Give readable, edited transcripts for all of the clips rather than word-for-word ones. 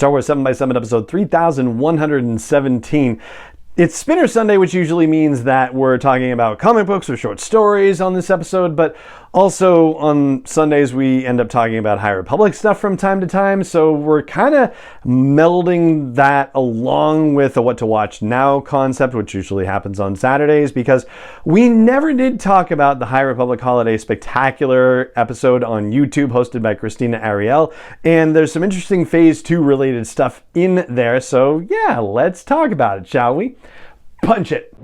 Star Wars 7x7 episode 3117. It's Spinner Sunday, which usually means that we're talking about comic books or short stories on this episode, but also on Sundays we end up talking about High Republic stuff from time to time, so we're kind of melding that along with a What to Watch Now concept, which usually happens on Saturdays, because we never did talk about the High Republic Holiday Spectacular episode on YouTube hosted by Christina Ariel, and there's some interesting Phase 2 related stuff in there, so yeah, let's talk about it, shall we? Punch it!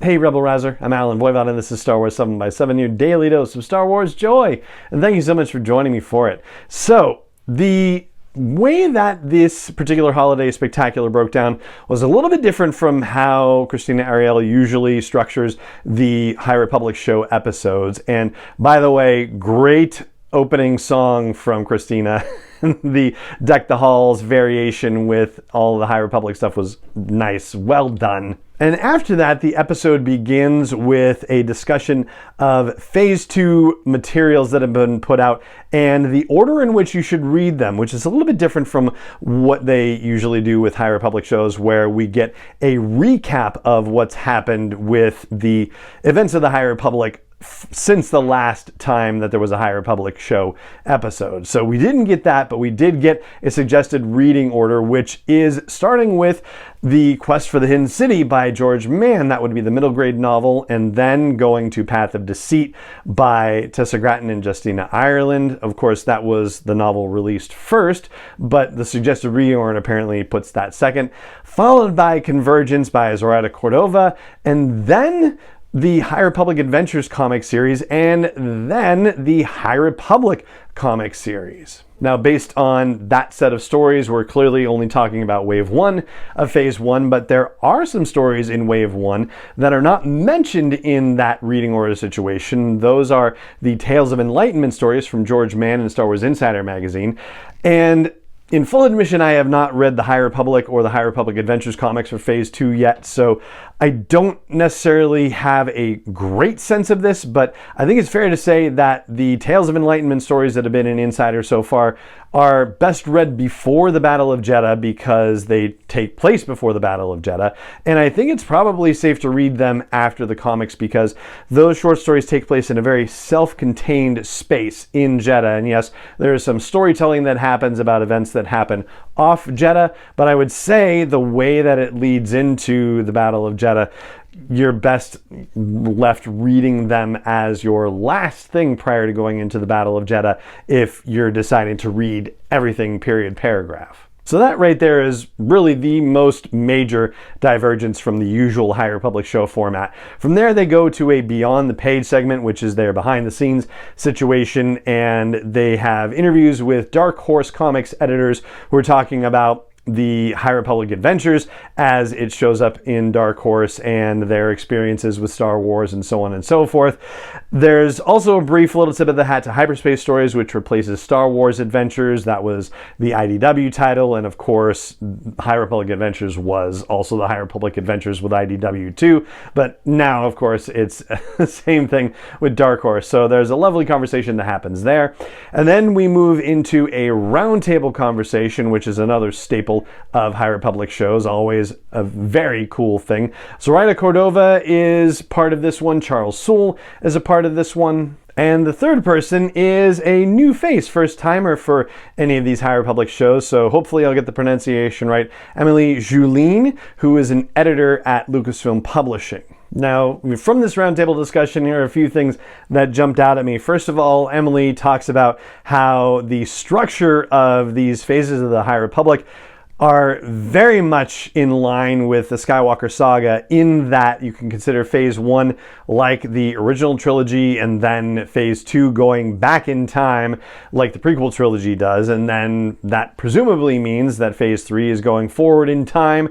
Hey Rebel Rouser, I'm Alan Voivod and this is Star Wars 7x7, your daily dose of Star Wars joy. And thank you so much for joining me for it. So, the way that this particular holiday spectacular broke down was a little bit different from how Christina Ariel usually structures the High Republic show episodes. And by the way, great opening song from Christina. The Deck the Halls variation with all the High Republic stuff was nice. Well done. And after that, the episode begins with a discussion of Phase 2 materials that have been put out and the order in which you should read them, which is a little bit different from what they usually do with High Republic shows, where we get a recap of what's happened with the events of the High Republic since the last time that there was a High Republic show episode. So we didn't get that, but we did get a suggested reading order, which is starting with The Quest for the Hidden City by George Mann. That would be the middle grade novel, and then going to Path of Deceit by Tessa Gratton and Justina Ireland. Of course, that was the novel released first, but the suggested reading order apparently puts that second, followed by Convergence by Zoraida Cordova, and then the High Republic Adventures comic series, and then the High Republic comic series. Now, based on that set of stories, we're clearly only talking about Wave 1 of Phase 1, but there are some stories in Wave 1 that are not mentioned in that reading order situation. Those are the Tales of Enlightenment stories from George Mann and Star Wars Insider magazine. And in full admission, I have not read the High Republic or the High Republic Adventures comics for Phase 2 yet, so I don't necessarily have a great sense of this, but I think it's fair to say that the Tales of Enlightenment stories that have been in Insider so far are best read before the Battle of Jeddah because they take place before the Battle of Jeddah, and I think it's probably safe to read them after the comics because those short stories take place in a very self-contained space in Jeddah, and yes, there is some storytelling that happens about events that happen off Jeddah, but I would say the way that it leads into the Battle of Jeddah, you're best left reading them as your last thing prior to going into the Battle of Jeddah if you're deciding to read everything period paragraph. So that right there is really the most major divergence from the usual High Republic show format. From there, they go to a Beyond the Page segment, which is their behind the scenes situation, and they have interviews with Dark Horse Comics editors who are talking about the High Republic Adventures as it shows up in Dark Horse and their experiences with Star Wars and so on and so forth. There's also a brief little tip of the hat to Hyperspace Stories, which replaces Star Wars Adventures. That was the IDW title, and of course High Republic Adventures was also the High Republic Adventures with IDW too, but now of course it's the same thing with Dark Horse. So there's a lovely conversation that happens there. And then we move into a roundtable conversation, which is another staple of High Republic shows, always a very cool thing. Zoraida Cordova is part of this one, Charles Soule is a part of this one, and the third person is a new face, first timer for any of these High Republic shows, so hopefully I'll get the pronunciation right. Emily Julien, who is an editor at Lucasfilm Publishing. Now, from this roundtable discussion, here are a few things that jumped out at me. First of all, Emily talks about how the structure of these phases of the High Republic are very much in line with the Skywalker saga in that you can consider Phase 1 like the original trilogy and then Phase 2 going back in time like the prequel trilogy does, and then that presumably means that Phase 3 is going forward in time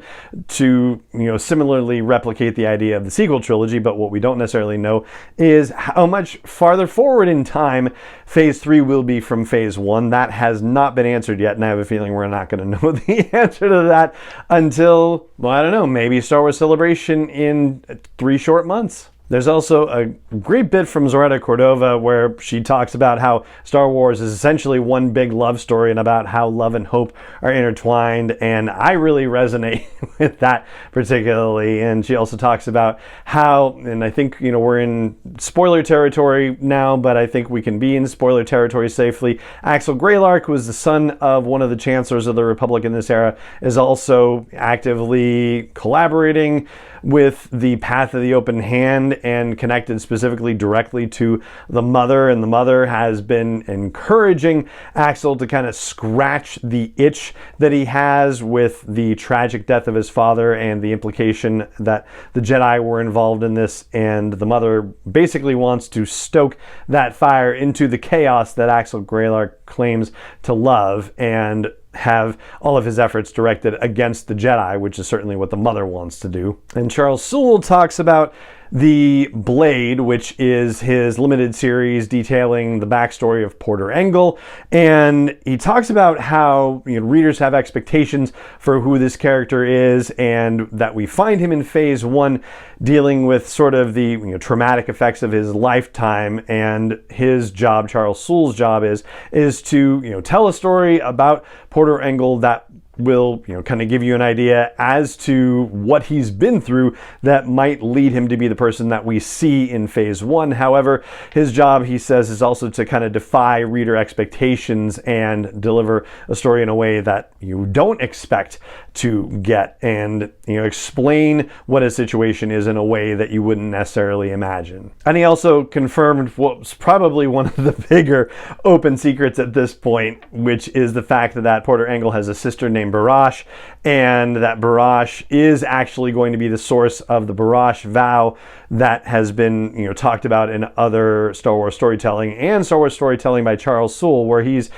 to, similarly replicate the idea of the sequel trilogy, but what we don't necessarily know is how much farther forward in time Phase 3 will be from Phase 1. That has not been answered yet, and I have a feeling we're not going to know the answer to that until, well, I don't know, maybe Star Wars Celebration in 3 short months. There's also a great bit from Zoretta Cordova where she talks about how Star Wars is essentially one big love story and about how love and hope are intertwined, and I really resonate with that particularly. And she also talks about how, and I think, we're in spoiler territory now, but I think we can be in spoiler territory safely. Axel Greylark, who was the son of one of the chancellors of the Republic in this era, is also actively collaborating with the Path of the Open Hand and connected specifically directly to the mother. And the mother has been encouraging Axel to kind of scratch the itch that he has with the tragic death of his father and the implication that the Jedi were involved in this. And the mother basically wants to stoke that fire into the chaos that Axel Greylark claims to love and have all of his efforts directed against the Jedi, which is certainly what the mother wants to do. And Charles Soule talks about The Blade, which is his limited series detailing the backstory of Porter Engle. And he talks about how readers have expectations for who this character is, and that we find him in Phase 1 dealing with sort of the traumatic effects of his lifetime. And his job, Charles Soule's job, is to tell a story about Porter Engle that will kind of give you an idea as to what he's been through that might lead him to be the person that we see in Phase 1. However, his job, he says, is also to kind of defy reader expectations and deliver a story in a way that you don't expect to get, and explain what a situation is in a way that you wouldn't necessarily imagine. And he also confirmed what was probably one of the bigger open secrets at this point, which is the fact that Porter Engle has a sister named Barash, and that Barash is actually going to be the source of the Barash vow that has been talked about in other Star Wars storytelling and Star Wars storytelling by Charles Soule, where he's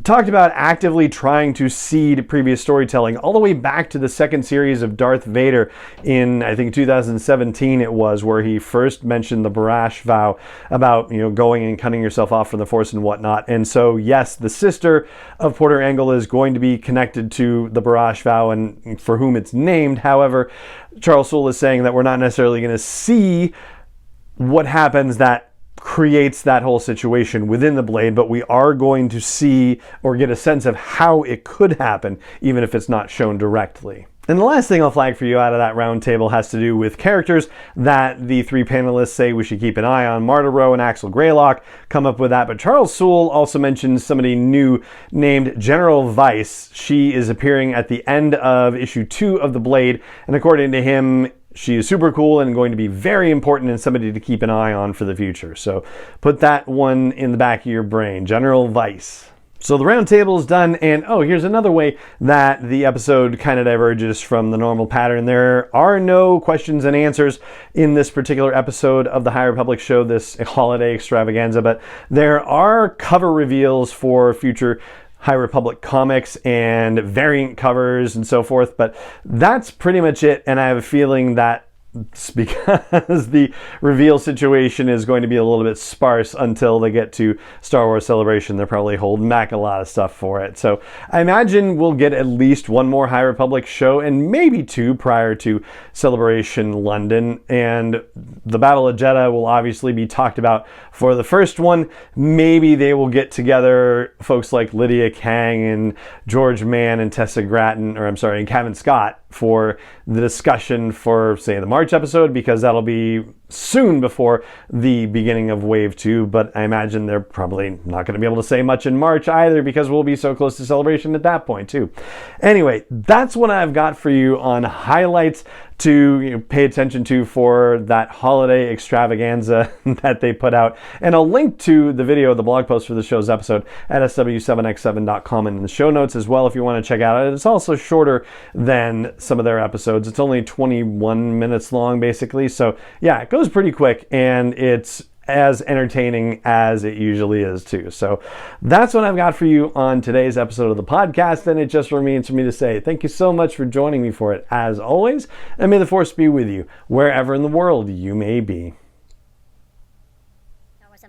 talked about actively trying to seed previous storytelling all the way back to the second series of Darth Vader in, I think, 2017 it was, where he first mentioned the Barash vow about going and cutting yourself off from the Force and whatnot. And so yes, the sister of Porter Engle is going to be connected to the Barash vow and for whom it's named. However, Charles Soule is saying that we're not necessarily going to see what happens that creates that whole situation within the Blade, but we are going to see or get a sense of how it could happen, even if it's not shown directly. And the last thing I'll flag for you out of that round table has to do with characters that the 3 panelists say we should keep an eye on. Marta Rowe and Axel Greylark come up with that, but Charles Soule also mentions somebody new named General Vice. She is appearing at the end of issue 2 of The Blade, and according to him, she is super cool and going to be very important and somebody to keep an eye on for the future. So put that one in the back of your brain, General Vice. So the round table is done, and here's another way that the episode kind of diverges from the normal pattern. There are no questions and answers in this particular episode of the High Republic show, this holiday extravaganza, but there are cover reveals for future High Republic comics and variant covers and so forth, but that's pretty much it. And I have a feeling that it's because the reveal situation is going to be a little bit sparse until they get to Star Wars Celebration. They're probably holding back a lot of stuff for it. So I imagine we'll get at least one more High Republic show and maybe 2 prior to Celebration London. And the Battle of Jeddah will obviously be talked about for the first one. Maybe they will get together folks like Lydia Kang and George Mann and Tessa Gratton, and Kevin Scott for the discussion for, say, the March episode, because that'll be soon before the beginning of Wave 2, but I imagine they're probably not going to be able to say much in March either, because we'll be so close to Celebration at that point too. Anyway, that's what I've got for you on highlights to pay attention to for that holiday extravaganza that they put out. And I'll link to the video, the blog post for the show's episode at sw7x7.com and in the show notes as well if you want to check out it. It's also shorter than some of their episodes. It's only 21 minutes long basically. So yeah, it goes pretty quick and it's as entertaining as it usually is too. So that's what I've got for you on today's episode of the podcast, and it just remains for me to say thank you so much for joining me for it as always, and may the Force be with you wherever in the world you may be.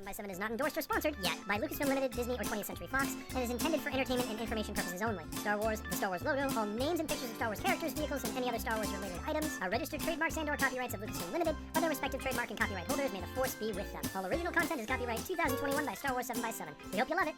7x7 is not endorsed or sponsored yet by Lucasfilm Limited, Disney, or 20th Century Fox, and is intended for entertainment and information purposes only. Star Wars, the Star Wars logo, all names and pictures of Star Wars characters, vehicles, and any other Star Wars related items are registered trademarks and/or copyrights of Lucasfilm Limited, by their respective trademark and copyright holders. May the force be with them. All original content is copyright 2021 by Star Wars 7x7. We hope you love it.